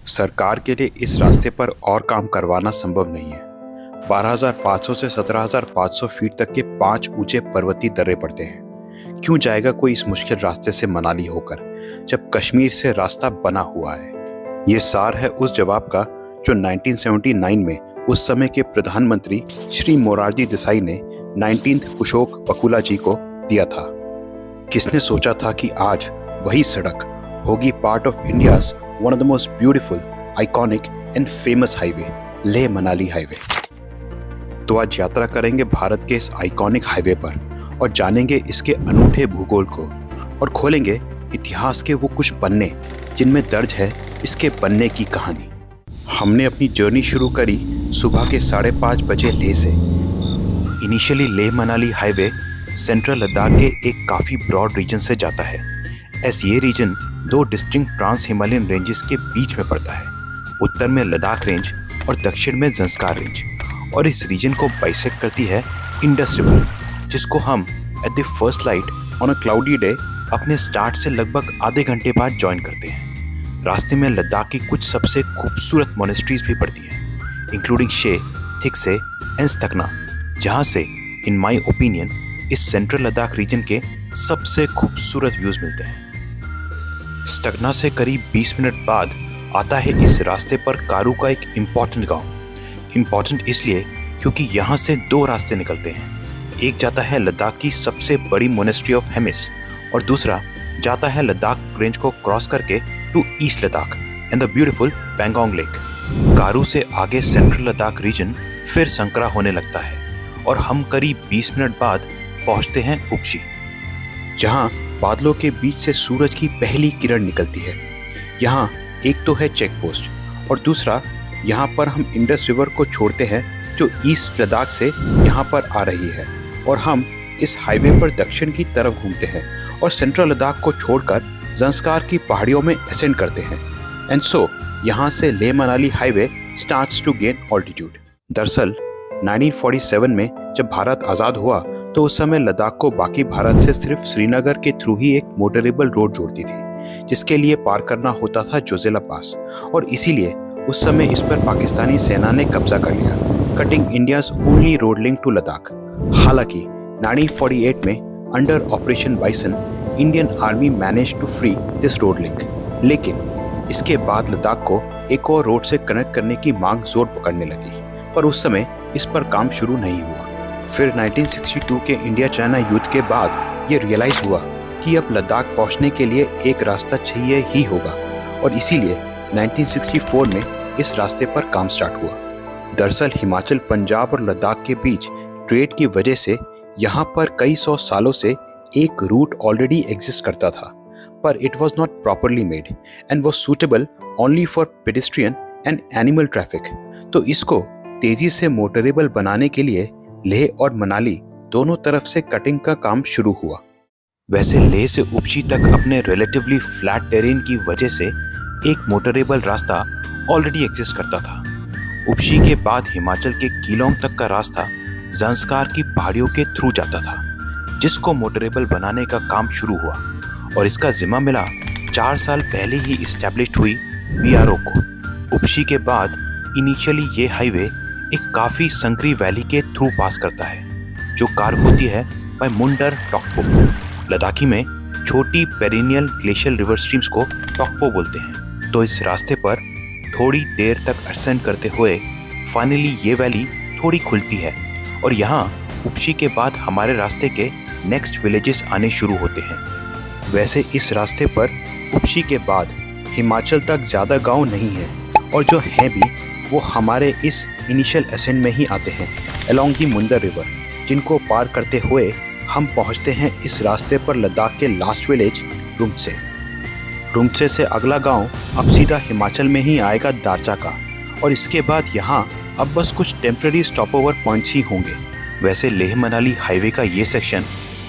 सरकार के लिए इस रास्ते पर और काम करवाना संभव नहीं है। 12,500 से 17,500 फीट तक के 5 ऊंचे पर्वतीय दर्रे पड़ते हैं। क्यों जाएगा कोई इस मुश्किल रास्ते से मनाली होकर, जब कश्मीर से रास्ता बना हुआ है? ये सार है उस जवाब का जो 1979 में उस समय के प्रधानमंत्री श्री मोरारजी देसाई ने 19th कुशोक बकुला जी को दिया था। किसने सोचा था कि आज वही सड़क होगी part of India's one of the most beautiful, iconic and famous highway, Leh Manali highway. तो आज यात्रा करेंगे भारत के इस आइकॉनिक हाईवे पर और जानेंगे इसके अनूठे भूगोल को और खोलेंगे इतिहास के वो कुछ पन्ने जिनमें दर्ज है इसके बनने की कहानी। हमने अपनी जर्नी शुरू करी सुबह के 5:30 बजे लेह से। Initially Leh Manali highway central Ladakh के एक काफ़ी ब्रॉड रीजन से जाता है। ऐसे ये region 2 distinct trans Himalayan ranges के बीच में पड़ता है। उत्तर में लद्दाख रेंज और दक्षिण में ज़ंस्कार रेंज, और इस रीजन को बाइसेक्ट करती है इंडस रिवर, जिसको हम at the first light on a cloudy day अपने स्टार्ट से लगभग आधे घंटे बाद ज्वाइन करते हैं। रास्ते में लद्दाख की कुछ सबसे खूबसूरत मोनेस्ट्रीज भी पड़ती हैं, इंक्लूडिंग शे, थिकसे एंड स्तकना, जहाँ से इन माई ओपिनियन इस सेंट्रल लद्दाख रीजन के सबसे खूबसूरत व्यूज़ मिलते हैं। स्तकना से करीब 20 मिनट बाद आता है इस रास्ते पर कारू का एक इम्पॉर्टेंट गांव। इम्पॉर्टेंट इसलिए क्योंकि यहाँ से 2 रास्ते निकलते हैं। एक जाता है लद्दाख की सबसे बड़ी मोनेस्ट्री ऑफ हेमिस और दूसरा जाता है लद्दाख रेंज को क्रॉस करके to east Ladakh and the beautiful Pangong lake. Karu से आगे सेंट्रल लद्दाख रीजन फिर संकरा होने लगता है और हम करीब 20 मिनट बाद पहुँचते हैं उपशी, जहाँ बादलों के बीच से सूरज की पहली किरण निकलती है। यहाँ एक तो है चेक पोस्ट और दूसरा यहाँ पर हम इंडस रिवर को छोड़ते हैं जो ईस्ट लद्दाख से यहाँ पर आ रही है, और हम इस हाईवे पर दक्षिण की तरफ घूमते हैं और सेंट्रल लद्दाख को छोड़कर ज़ंस्कार की पहाड़ियों में असेंड करते हैं। एंड सो यहाँ से Leh Manali highway starts to gain altitude. दरअसल 1947 में जब भारत आज़ाद हुआ तो उस समय लद्दाख को बाकी भारत से सिर्फ श्रीनगर के थ्रू ही एक मोटरेबल रोड जोड़ती थी, जिसके लिए पार करना होता था जोजिला पास, और इसीलिए उस समय इस पर पाकिस्तानी सेना ने कब्जा कर लिया, cutting India's only road link to Ladakh. हालांकि 1948 में under operation bison Indian army manage to free this road link, लेकिन इसके बाद लद्दाख को एक और रोड से कनेक्ट करने की मांग जोर पकड़ने लगी, पर उस समय इस पर काम शुरू नहीं हुआ। फिर 1962 के इंडिया चाइना युद्ध के बाद ये रियलाइज हुआ कि अब लद्दाख पहुंचने के लिए एक रास्ता चाहिए ही होगा, और इसीलिए 1964 में इस रास्ते पर काम स्टार्ट हुआ। दरअसल हिमाचल, पंजाब और लद्दाख के बीच ट्रेड की वजह से यहाँ पर कई 100 सालों से एक रूट ऑलरेडी एग्जिस्ट करता था, पर it was not properly made and was suitable only for pedestrian and animal traffic. तो इसको तेजी से मोटरेबल बनाने के लिए लेह और मनाली दोनों तरफ से कटिंग का काम शुरू हुआ। वैसे लेह से उपशी तक अपने रिलेटिवली फ्लैट टेरेन की वजह से एक मोटरेबल रास्ता ऑलरेडी एग्जिस्ट करता था। उपशी के बाद हिमाचल के कीलोंग तक का रास्ता ज़ंस्कार की पहाड़ियों के थ्रू जाता था, जिसको मोटरेबल बनाने का काम शुरू हुआ, और इसका जिम्मा मिला 4 साल पहले ही इस्टेब्लिश हुई BRO को। उपशी के बाद इनिशियली ये हाईवे एक काफ़ी संकरी वैली के थ्रू पास करता है, जो कार्व होती है बाय मुंडर टॉकपो। लद्दाखी में छोटी पेरिनियल ग्लेशियल रिवर स्ट्रीम्स को टॉकपो बोलते हैं। तो इस रास्ते पर थोड़ी देर तक असेंड करते हुए फाइनली ये वैली थोड़ी खुलती है, और यहाँ उपशी के बाद हमारे रास्ते के नेक्स्ट विलेजेस आने शुरू होते हैं। वैसे इस रास्ते पर उपशी के बाद हिमाचल तक ज़्यादा गांव नहीं है, और जो हैं भी वो हमारे इस इनिशियल असेंड में ही आते हैं अलोंग दी मुंदर रिवर, जिनको पार करते हुए हम पहुंचते हैं इस रास्ते पर लद्दाख के लास्ट विलेज रुमत्से। रुमत्से से अगला गांव अब सीधा हिमाचल में ही आएगा दारचा का, और इसके बाद यहाँ अब बस कुछ टेम्पररी स्टॉप ओवर पॉइंट्स ही होंगे। वैसे लेह मनाली हाईवे का ये सेक्शन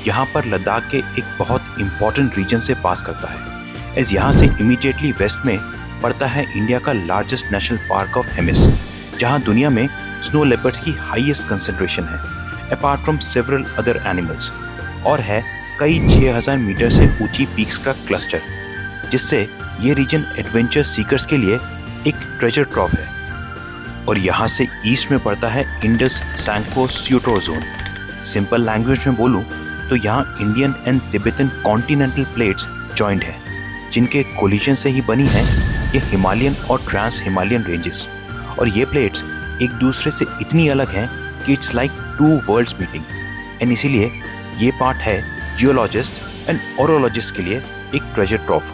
यहाँ पर लद्दाख के एक बहुत इंपॉर्टेंट रीजन से पास करता है, एज यहाँ से इमीडिएटली वेस्ट में पड़ता है इंडिया का largest national park of Hemis, जहाँ दुनिया में स्नो लेपर्ड्स की हाईएस्ट कंसंट्रेशन है apart from several other animals, और है कई 6000 मीटर से ऊंची पीक्स का क्लस्टर, जिससे ये रीजन एडवेंचर सीकर्स के लिए एक ट्रेजर ट्रॉफ है और यहाँ से ईस्ट में पड़ता है Indus Senco स्यूटो zone. Simple language में बोलूँ तो यहाँ Indian and Tibetan continental plates joint हैं, जिनके कोलिजन से ही बनी है ये हिमालयन और ट्रांस हिमालयन रेंजेस। और ये प्लेट्स एक दूसरे से इतनी अलग हैं कि it's like two worlds meeting. And इसीलिए ये पार्ट है जियोलॉजिस्ट एंड ओरोलॉजिस्ट के लिए एक ट्रेजर ट्रॉफ।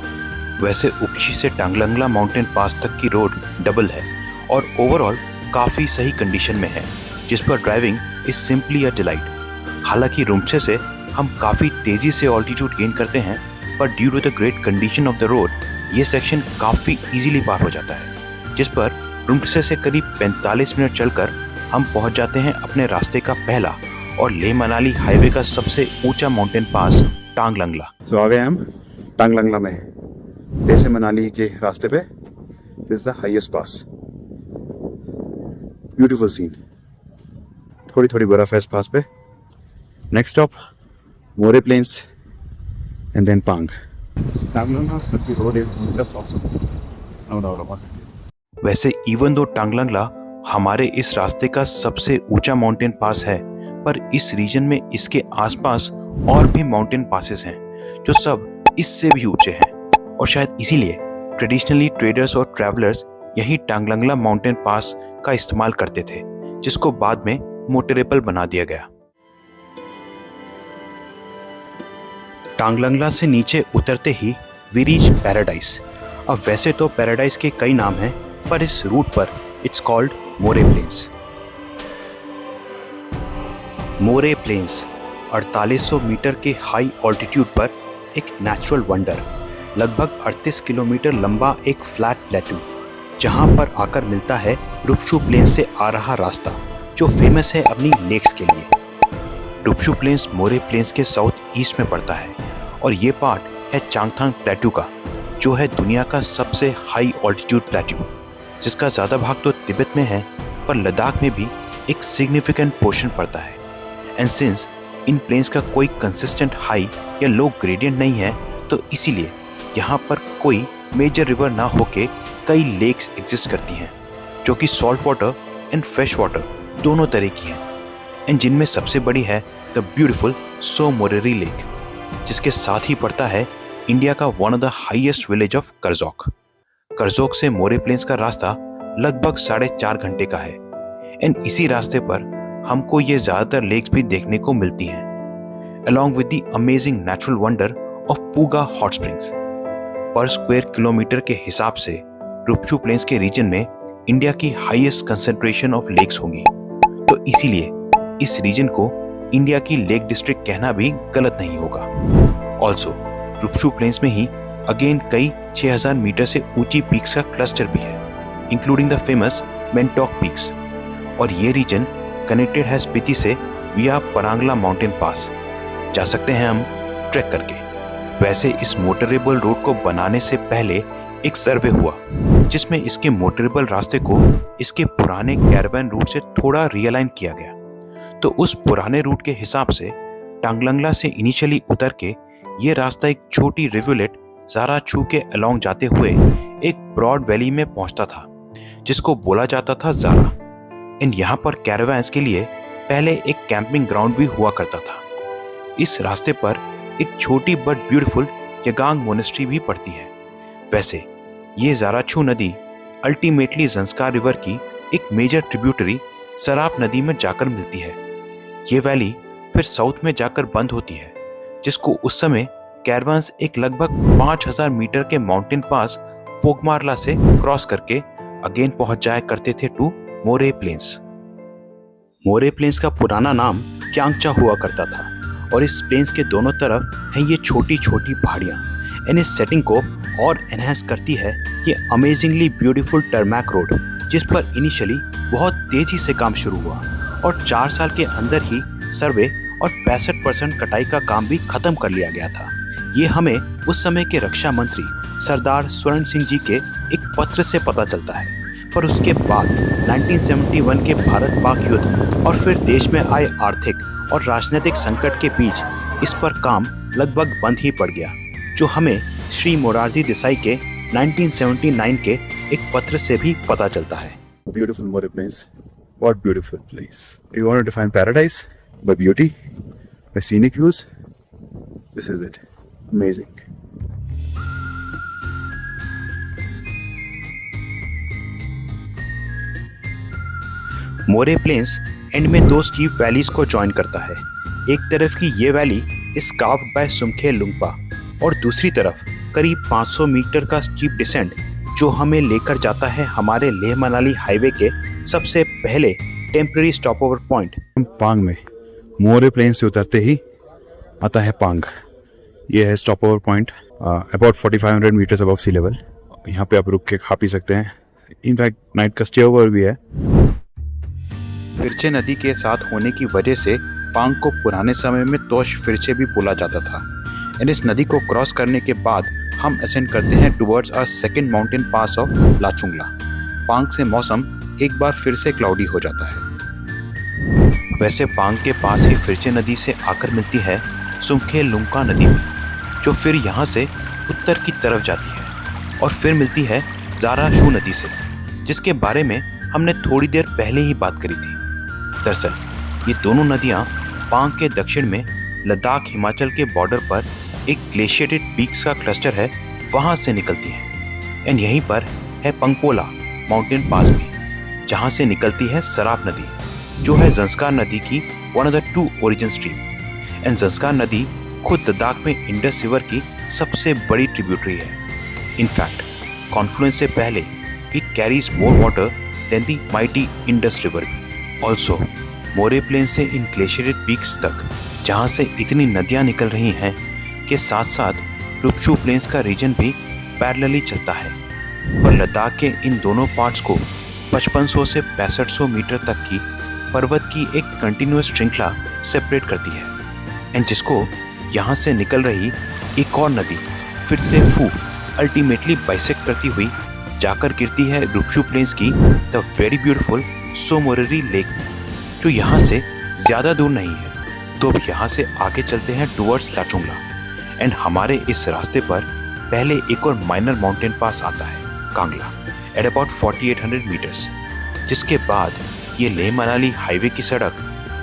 वैसे उपशी से टांगलंगला माउंटेन पास तक की रोड डबल है और ओवरऑल काफ़ी सही कंडीशन में है, जिस पर driving is simply a delight. हालांकि रुमछे से हम काफ़ी तेज़ी से ऑल्टीट्यूड गेन करते हैं, पर due to the great condition of the road ये सेक्शन काफ़ी इजीली पार हो जाता है, जिस पर रुमछे से करीब 45 मिनट चलकर हम पहुंच जाते हैं अपने रास्ते का पहला और लेह मनाली हाईवे का सबसे ऊंचा माउंटेन पास टांगलंगला। तो आ गए हम टांगलंगला में, लेह से मनाली के रास्ते पे। This is the highest pass. Beautiful scene, थोड़ी थोड़ी बर्फ है इस पास पे। Next stop More planes and then Pang. वैसे इवन दो टांगलंगला हमारे इस रास्ते का सबसे ऊंचा माउंटेन पास है, पर इस रीजन में इसके आसपास और भी माउंटेन पासेस हैं जो सब इससे भी ऊंचे हैं। और शायद इसीलिए ट्रेडिशनली ट्रेडर्स और ट्रैवलर्स यही टांगलंगला माउंटेन पास का इस्तेमाल करते थे, जिसको बाद में मोटरेबल बना दिया गया। टांगलंगला से नीचे उतरते ही वी रीच पैराडाइज। अब वैसे तो पैराडाइज के कई नाम हैं, पर इस रूट पर it's called More planes. More Plains 4800 metre के हाई ऑल्टीट्यूड पर एक नेचुरल वंडर, लगभग 38 किलोमीटर लंबा एक फ्लैट प्लेटू, जहां पर आकर मिलता है रुपशू प्लेन से आ रहा रास्ता, जो फेमस है अपनी लेक्स के लिए। रुपशू प्लेन्स मोरे प्लेन्स के साउथ ईस्ट में पड़ता है और ये पार्ट है चांगथांग प्लेटू का, जो है दुनिया का सबसे हाई ऑल्टीट्यूड प्लेटू, जिसका ज़्यादा भाग तो तिब्बत में है, पर लद्दाख में भी एक सिग्निफिकेंट पोर्शन पड़ता है। एंड सिंस इन प्लेन्स का कोई कंसिस्टेंट हाई या लो ग्रेडियंट नहीं है, तो इसीलिए यहाँ पर कोई मेजर रिवर ना होके कई लेक्स एग्जिस्ट करती हैं, जो कि salt water and fresh water दोनों तरह की हैं। एंड जिनमें सबसे बड़ी है the beautiful Tso Moriri lake, जिसके साथ ही पड़ता है इंडिया का one of the highest village of Karzok. Karzok से मोरे प्लेन्स का रास्ता लगभग 4.5 घंटे का है। एंड इसी रास्ते पर हमको ये ज़्यादातर लेक्स भी देखने को मिलती हैं, along with the amazing natural wonder of Puga hot springs. पर स्क्वायर किलोमीटर के हिसाब से रुपशू प्लेन्स के रीजन में इंडिया की हाईएस्ट कंसंट्रेशन ऑफ लेक्स होंगी, तो इसीलिए इस रीजन को इंडिया की लेक डिस्ट्रिक्ट कहना भी गलत नहीं होगा। ऑल्सो रुपशू प्लेन्स में ही अगेन कई 6000 मीटर से ऊंची पीक्स का क्लस्टर भी है, इंक्लूडिंग द फेमस मेंटोक पीक्स। और ये रीजन कनेक्टेड है स्पीति से विया परांगला माउंटेन पास। जा सकते हैं हम ट्रैक करके। वैसे इस मोटरेबल रोड को बनाने से पहले एक सर्वे हुआ, जिसमें इसके मोटरेबल रास्ते को इसके पुराने कैरावान रूट से थोड़ा रियलाइन किया गया। तो उस पुराने रूट के हिसाब से टांगलंगला से इनिशियली उतर के ये रास्ता एक छोटी रिवुलेट ज़ारा छू के अलोंग जाते हुए एक ब्रॉड वैली में पहुंचता था, जिसको बोला जाता था ज़ारा। एंड यहाँ पर कैरावान्स के लिए पहले एक कैंपिंग ग्राउंड भी हुआ करता था। इस रास्ते पर एक छोटी बट ब्यूटीफुल यगांग मोनेस्ट्री भी पड़ती है। वैसे ये ज़ाराछू नदी अल्टीमेटली ज़ंस्कार रिवर की एक मेजर ट्रिब्यूटरी सराप नदी में जाकर मिलती है। ये वैली फिर साउथ में जाकर बंद होती है, जिसको उस समय कैरवान्स एक लगभग 5000 मीटर के माउंटेन पास पोगमारला से क्रॉस करके अगेन पहुंच जाया करते थे to More planes. More plains का पुराना नाम क्यांगचा हुआ करता था और इस प्लेन्स के दोनों तरफ हैं ये छोटी छोटी पहाड़ियाँ। एंड इस सेटिंग को और एनहेंस करती है ये अमेजिंगली ब्यूटीफुल टर्मैक रोड, जिस पर इनिशियली बहुत तेजी से काम शुरू हुआ और 4 साल के अंदर ही सर्वे और 65% कटाई का काम भी खत्म कर लिया गया था। ये हमें उस समय के रक्षा मंत्री सरदार स्वर्ण सिंह जी के एक पत्र से पता चलता है। पर उसके बाद 1971 के भारत पाक युद्ध और फिर देश में आए आर्थिक और राजनीतिक संकट के बीच इस पर काम लगभग बंद ही पड़ गया, जो हमें श्री मोरारजी देसाई के 1979 के एक पत्र से भी पता चलता है। Beautiful More Plains. What beautiful place. You want to define paradise by beauty, by scenic views? This is it. Amazing. More planes end में दो स्टीप वैलीज को जॉइन करता है। एक तरफ की ये वैली इज कार्व्ड बाय सुमखे लुंगपा और दूसरी तरफ करीब 500 मीटर का स्टीप डिसेंट जो हमें लेकर जाता है हमारे लेह मनाली हाईवे के सबसे पहले टेम्पररी स्टॉप ओवर पॉइंट पांग में मोरे प्लेन से उतरते ही आता है पांग। ये है stop over point about 4500 metres above sea level. यहाँ पे आप रुक के खा पी सकते हैं। इनफैक्ट नाइट का स्टे ओवर भी है। फिरचे नदी के साथ होने की वजह से पांग को पुराने समय में तोश फिरचे भी बोला जाता था। एंड इस नदी को क्रॉस करने के बाद हम असेंड करते हैं towards our second mountain pass of Lachungla. Pang से मौसम एक बार फिर से क्लाउडी हो जाता है। वैसे पांग के पास ही फिरचे नदी से आकर मिलती है सुमखे लुंगका नदी भी, जो फिर यहाँ से उत्तर की तरफ जाती है और फिर मिलती है जारा शू नदी से, जिसके बारे में हमने थोड़ी देर पहले ही बात करी थी। दरअसल ये दोनों नदियाँ पांग के दक्षिण में लद्दाख हिमाचल के बॉर्डर पर एक ग्लेशिएटेड पीक्स का क्लस्टर है, वहाँ से निकलती हैं। एंड यहीं पर है पंगपोला माउंटेन पास भी, जहाँ से निकलती है सराप नदी, जो है ज़ंस्कार नदी की one of the two origin stream. And Zanskar नदी खुद लद्दाख में इंडस रिवर की सबसे बड़ी ट्रिब्यूटरी है। इनफैक्ट कॉन्फ्लुएंस से पहले it carries more water than the mighty Indus river. Also More plain से इन ग्लेशिएटेड पीक्स तक जहाँ से इतनी नदियाँ निकल रही हैं के साथ साथ रुपशू प्लेन्स का रीजन भी पैरेलली चलता है, पर लद्दाख के इन दोनों पार्ट्स को 5500 से 6500 मीटर तक की पर्वत की एक कंटिन्यूअस श्रृंखला सेपरेट करती है। एंड जिसको यहाँ से निकल रही एक और नदी फिर से फू अल्टीमेटली बाइसेक्ट करती हुई जाकर गिरती है रुपशू प्लेन्स की the very beautiful Tso Moriri lake में, जो यहाँ से ज़्यादा दूर नहीं है। तो अब यहाँ से आगे चलते हैं टुवर्ड्स लाचुंगला। एंड हमारे इस रास्ते पर पहले एक और माइनर माउंटेन पास आता है कांगला एट अबाउट 4800 मीटर्स, जिसके बाद ये लेह मनाली हाईवे की सड़क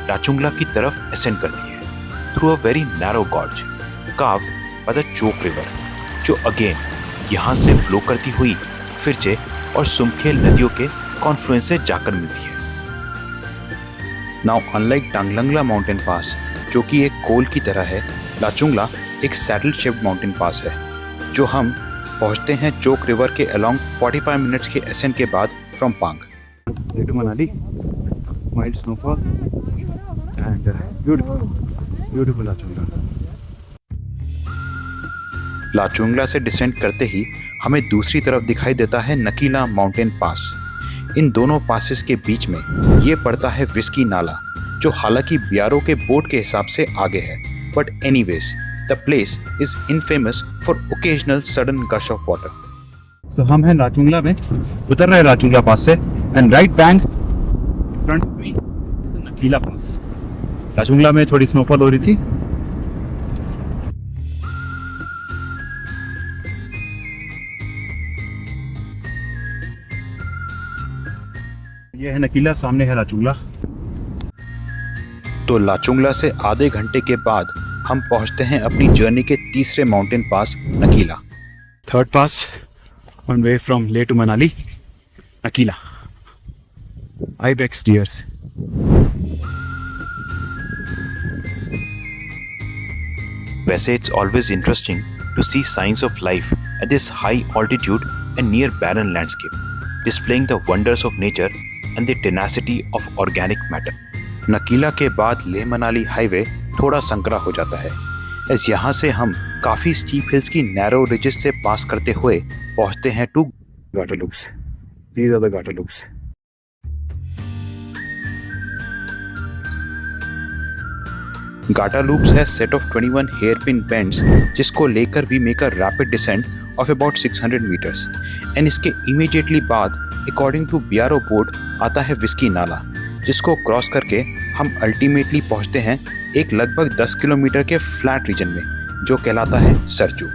लाचुंगला की तरफ असेंड करती है through a very narrow gorge carved by the Chok river, जो अगेन यहाँ से फ्लो करती हुई फिरचे और सुमखेल नदियों के कॉन्फ्लुएंस से जाकर मिलती है। नाउ अनलाइक टांगलंगला माउंटेन पास जो कि एक कोल की तरह है, लाचुंगला एक सैडल शेप्ड माउंटेन पास है, जो हम पहुंचते हैं चोक रिवर के अलोंग 45 मिनट्स के असेंड के बाद फ्रॉम पांग। Little Manali, mild snowfall and beautiful Lachungla. Lachung La से डिसेंड करते ही हमें दूसरी तरफ दिखाई देता है नकीला माउंटेन पास। इन दोनों पासेस के बीच में ये पड़ता है विस्की नाला, जो हालांकि बियारो के बोट के हिसाब से आगे है, but anyways the place is infamous for occasional sudden gush of water. So हम हैं लाचुंगला में, उतर रहे हैं लाचुंगला पास से एंड राइट बैंक फ्रंट में नकीला पास। लाचुंगला में थोड़ी स्नोफॉल हो रही थी। ये है नकीला, सामने है लाचुंगला। तो लाचुंगला से आधे घंटे के बाद हम पहुंचते हैं अपनी जर्नी के तीसरे mountain pass Nakeela. Third pass on way from Leh to Manali, Nakeela. Ibex deers. वैसे it's always interesting to see signs of life at this high altitude and near barren landscape, displaying the wonders of nature and the tenacity of organic matter. Nakeela के बाद Leh Manali highway थोड़ा संकरा हो जाता है, इस यहाँ से हम काफ़ी स्टीप हिल्स की नैरो रिजेस से पास करते हुए पहुँचते हैं to Gata loops. These are the Gata loops. Gata loops है सेट ऑफ 21 हेयरपिन बेंड्स, जिसको लेकर we make a rapid descent of about 600 metres. And इसके इमीडिएटली बाद अकॉर्डिंग टू बियारो बोर्ड आता है विस्की नाला, जिसको क्रॉस करके हम अल्टीमेटली पहुंचते हैं एक लगभग 10 किलोमीटर के फ्लैट रीजन में, जो कहलाता है सरचू।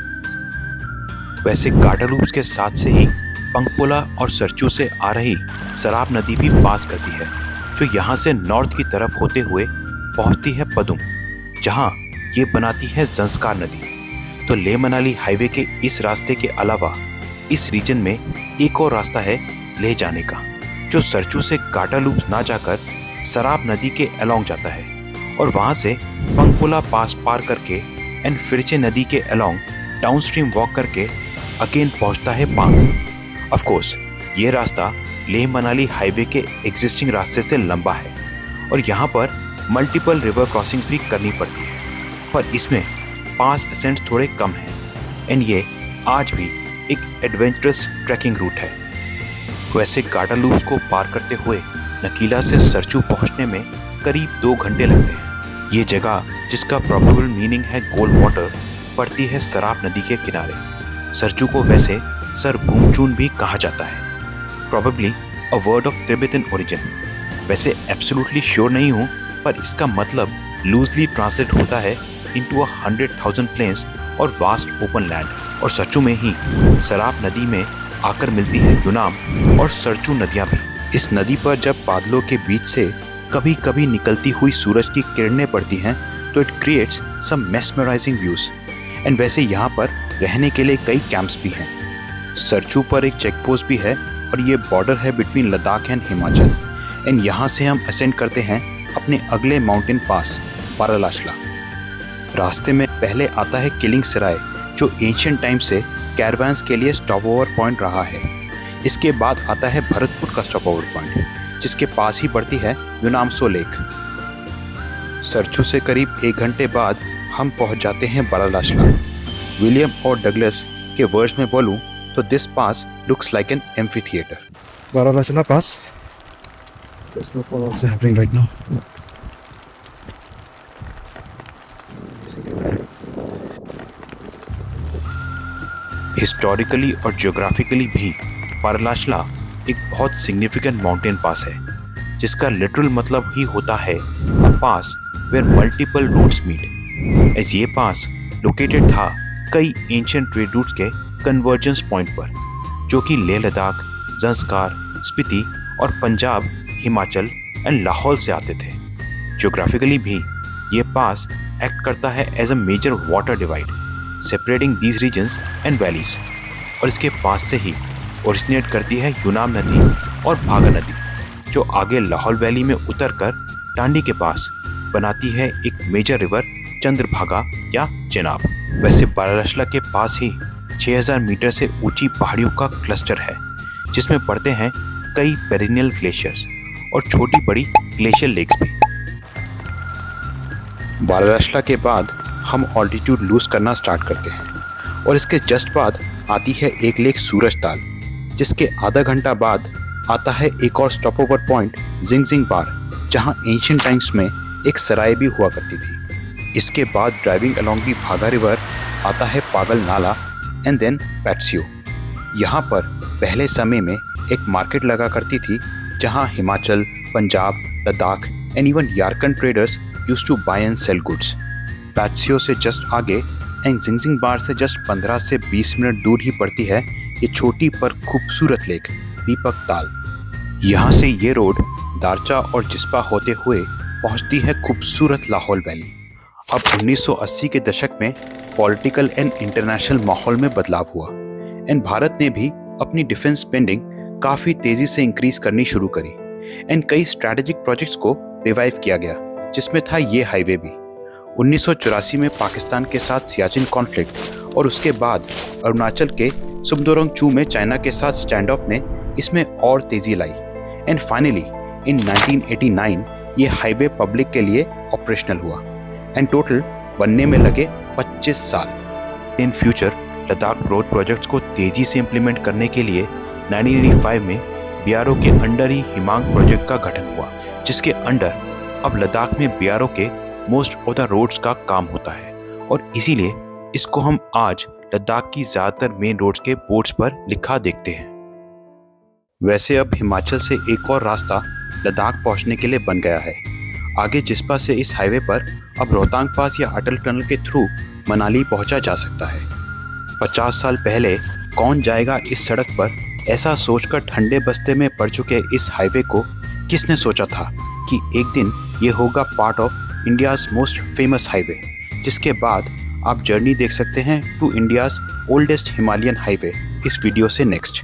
वैसे गाटालूप्स के साथ से ही पंगपोला और सरचू से आ रही सराब नदी भी पास करती है, जो यहाँ से नॉर्थ की तरफ होते हुए पहुँचती है पदुम, जहाँ ये बनाती है ज़ंस्कार नदी। तो लेह मनाली हाईवे के इस रास्ते के अलावा इस रीजन में एक और रास्ता है लेह जाने का, जो सरचू से गाटालूप्स ना जाकर सराब नदी के अलोंग जाता है और वहाँ से पंगपोला पास पार करके एंड फिरचे नदी के अलोंग डाउनस्ट्रीम वॉक करके अगेन पहुँचता है पांग। ऑफ कोर्स ये रास्ता लेह मनाली हाईवे के एग्जिस्टिंग रास्ते से लंबा है और यहाँ पर मल्टीपल रिवर क्रॉसिंग्स भी करनी पड़ती है, पर इसमें पास असेंट्स थोड़े कम हैं एंड ये आज भी एक एडवेंचरस ट्रैकिंग रूट है। वैसे गाटालूप्स को पार करते हुए नकीला से सरचू पहुंचने में करीब 2 घंटे लगते हैं। ये जगह, जिसका प्रोबेबल मीनिंग है गोल्ड वाटर, पड़ती है सराब नदी के किनारे। सरचू को वैसे सर भूमचून भी कहा जाता है, probably a word of Tibetan origin. वैसे एब्सोल्युटली श्योर नहीं हूँ, पर इसका मतलब लूजली ट्रांसलेट होता है इनटू 100,000 प्लेन्स और वास्ट ओपन लैंड। और सरचू में ही सराब नदी में आकर मिलती है यूनाम और सरचू नदियाँ भी। इस नदी पर जब बादलों के बीच से कभी कभी निकलती हुई सूरज की किरणें पड़ती हैं तो it creates some mesmerising views. And वैसे यहाँ पर रहने के लिए कई कैंप्स भी हैं। सरचू पर एक चेक पोस्ट भी है और ये बॉर्डर है between Ladakh and Himachal. And यहाँ से हम असेंड करते हैं अपने अगले माउंटेन पास बारालाशला। रास्ते में पहले आता है किलिंग सराय, जो एंशिएंट टाइम से कैरवान्स के लिए स्टॉप ओवर पॉइंट रहा है। इसके बाद आता है भरतपुर का स्टॉप ओवर पॉइंट, जिसके पास ही पड़ती है यूनामसो लेक। सरचू से करीब 1 घंटे बाद हम पहुंच जाते हैं बारालाशला। विलियम और डगलस के वर्ड्स में बोलूं तो this pass looks like an amphi theatre. Baralachla Pass. There's no fall also happening right now. Historically और जियोग्राफिकली भी बारालाशला एक बहुत सिग्निफिकेंट माउंटेन पास है, जिसका लिटरल मतलब ही होता है a pass where multiple routes meet. As ये पास लोकेटेड था कई एंशिएंट ट्रेड रूट्स के कन्वर्जेंस पॉइंट पर, जो कि लेह लद्दाख, ज़ंस्कार, स्पीति और पंजाब, हिमाचल एंड लाहौल से आते थे। जियोग्राफिकली भी ये पास एक्ट करता है as a major water divide separating these regions and valleys. और इसके पास से ही ओरिजिनेट करती है यूनाम नदी और भागा नदी, जो आगे लाहौल वैली में उतरकर टांडी के पास बनाती है एक मेजर रिवर चंद्रभागा या चेनाब। वैसे बारालाशला के पास ही 6000 मीटर से ऊंची पहाड़ियों का क्लस्टर है, जिसमें पड़ते हैं कई पेरिनियल ग्लेशियर्स और छोटी बड़ी ग्लेशियर लेक्स भी। बारालाशला के बाद हम ऑल्टीट्यूड लूज करना स्टार्ट करते हैं और इसके जस्ट बाद आती है एक लेक सूरज ताल, जिसके आधा घंटा बाद आता है एक और स्टॉप ओवर पॉइंट जिंगजिंग बार, जहां एंशिएंट टाइम्स में एक सराय भी हुआ करती थी। इसके बाद ड्राइविंग अलोंग दी भागा रिवर आता है पागल नाला एंड देन पैट्सियो। यहाँ पर पहले समय में एक मार्केट लगा करती थी, जहाँ Himachal, Punjab, Ladakh and even Yarkand traders used to buy and sell goods. Patseo से जस्ट आगे एंड जिंगजिंग बार से जस्ट 15 से 20 मिनट दूर ही पड़ती है ये छोटी पर खूबसूरत लेक दीपक ताल। यहाँ से ये रोड दारचा और जिस्पा होते हुए पहुँचती है खूबसूरत लाहौल वैली। अब 1980 के दशक में पॉलिटिकल एंड इंटरनेशनल माहौल में बदलाव हुआ एंड भारत ने भी अपनी डिफेंस स्पेंडिंग काफ़ी तेज़ी से इंक्रीज करनी शुरू करी एंड कई स्ट्रैटेजिक प्रोजेक्ट्स को रिवाइव किया गया, जिसमें था ये हाईवे भी। 1984 में पाकिस्तान के साथ सियाचिन कॉन्फ्लिक्ट और उसके बाद अरुणाचल के सुमदोरंगचू में चाइना के साथ स्टैंड ऑफ ने इसमें और तेज़ी लाई एंड फाइनली इन 1989 ये हाईवे पब्लिक के लिए ऑपरेशनल हुआ एंड टोटल बनने में लगे 25 साल। In future Ladakh road projects को तेज़ी से इम्प्लीमेंट करने के लिए 1985 में बीआरओ के अंडर ही हिमांग प्रोजेक्ट का गठन हुआ, जिसके अंडर अब लद्दाख में बीआरओ के मोस्ट ऑफ द रोड्स का काम होता है और इसीलिए इसको हम आज लद्दाख की ज़्यादातर मेन रोड्स के बोर्ड्स पर लिखा देखते हैं। वैसे अब हिमाचल से एक और रास्ता लद्दाख पहुंचने के लिए बन गया है। आगे जिस्पा से इस हाईवे पर अब रोहतांग पास या अटल टनल के थ्रू मनाली पहुंचा जा सकता है। 50 साल पहले कौन जाएगा इस सड़क पर, ऐसा सोचकर ठंडे बस्ते में पड़ चुके इस हाईवे को किसने सोचा था कि एक दिन ये होगा part of India's most famous highway, जिसके बाद आप जर्नी देख सकते हैं to India's oldest Himalayan highway इस वीडियो से नेक्स्ट।